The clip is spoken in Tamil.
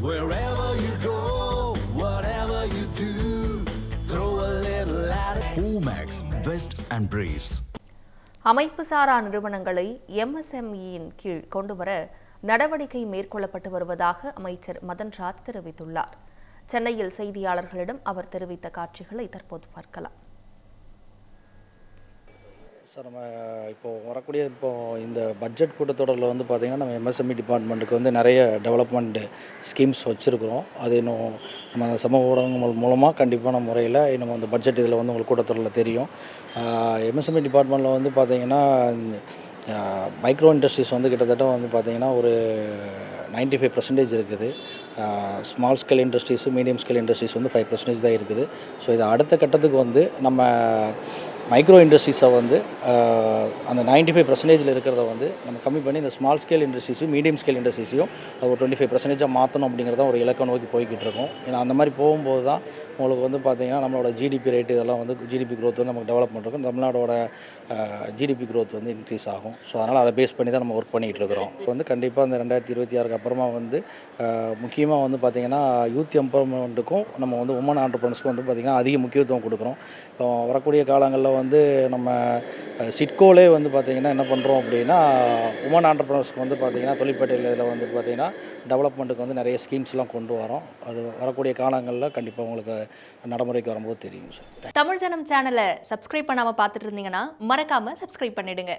Wherever you go, whatever you do, throw a little at it. Omax, Vest and Briefs. அமைப்புசாரா நிறுவனங்களை MSMEயின் கீழ் கொண்டுவர நடவடிக்கை மேற்கொள்ளப்பட்டு வருவதாக அமைச்சர் மதன்ராஜ் தெரிவித்துள்ளார். சென்னையில் செய்தியாளர்களிடம் அவர் தெரிவித்த காட்சிகளை தற்போது பார்க்கலாம். சார், நம்ம வரக்கூடிய இந்த பட்ஜெட் கூட்டத்தொடரில் பார்த்திங்கன்னா நம்ம MSME டிபார்ட்மெண்ட்டுக்கு நிறைய டெவலப்மெண்ட் ஸ்கீம்ஸ் வச்சுருக்கிறோம். அது இன்னும் நம்ம சமூக ஊடகங்கள் மூலமாக கண்டிப்பான முறையில் இன்னும் அந்த பட்ஜெட் இதில் உங்களுக்கு கூட்டத்தொடரில் தெரியும். MSME டிபார்ட்மெண்ட்டில் பார்த்திங்கன்னா மைக்ரோ இண்டஸ்ட்ரீஸ் கிட்டத்தட்ட பார்த்திங்கன்னா ஒரு 95% இருக்குது. Small scale industries, medium scale industries 5% தான் இருக்குது. ஸோ இது அடுத்த கட்டத்துக்கு நம்ம மைக்ரோ இண்டஸ்ட்ரீஸை அந்த 95% இருக்கிறத நம்ம கம்மி பண்ணி இந்த ஸ்மால் ஸ்கேல் இண்டஸ்ட்ரீஸும் மீடியம் ஸ்கேல் இண்டஸ்ட்ரீஸையும் ஒரு 25% மாற்றணும் அப்படிங்கிறத ஒரு இலக்கை நோக்கி போய்கிட்டு இருக்கோம். ஏன்னா அந்த மாதிரி போகும்போது தான் உங்களுக்கு பார்த்திங்கன்னா நம்மளோட ஜிடிபி ரேட்டு இதெல்லாம் ஜிடிபி க்ரோத் நமக்கு டெவலப் பண்ணுறோம். தமிழ்நாடோட ஜிடிபி க்ரோத் இன்க்ரீஸ் ஆகும். ஸோ அதனால் அதை பேஸ் பண்ணி தான் நம்ம ஒர்க் பண்ணிகிட்டு இருக்கிறோம். கண்டிப்பாக இந்த 2026 அப்புறமா முக்கியமாக பார்த்திங்கன்னா யூத் எம்பவர்மெண்ட்டுக்கும் நம்ம உமன் ஆண்டர்பிரனர்ஸ்க்கும் பார்த்திங்கன்னா அதிக முக்கியத்துவம் கொடுக்குறோம். இப்போ வரக்கூடிய காலங்களில் நம்ம சிட்கோலே பார்த்திங்கன்னா என்ன பண்ணுறோம் அப்படின்னா உமன் ஆண்டர்பிரனர்ஸ்க்கு பார்த்திங்கன்னா தொழிற்பேட்டையில் இதில் பார்த்திங்கன்னா டெவலப்மெண்ட்டுக்கு நிறைய ஸ்கீம்ஸ்லாம் கொண்டு வரோம். அது வரக்கூடிய காலங்களில் கண்டிப்பாக உங்களுக்கு நடைமுறைக்கு வரும்போது தெரியும் சார். தமிழ் ஜனம் சேனலை சப்ஸ்கிரைப் பண்ணாமல் பார்த்துட்டு இருந்தீங்கன்னா மறக்காமல் சப்ஸ்கிரைப் பண்ணிடுங்க.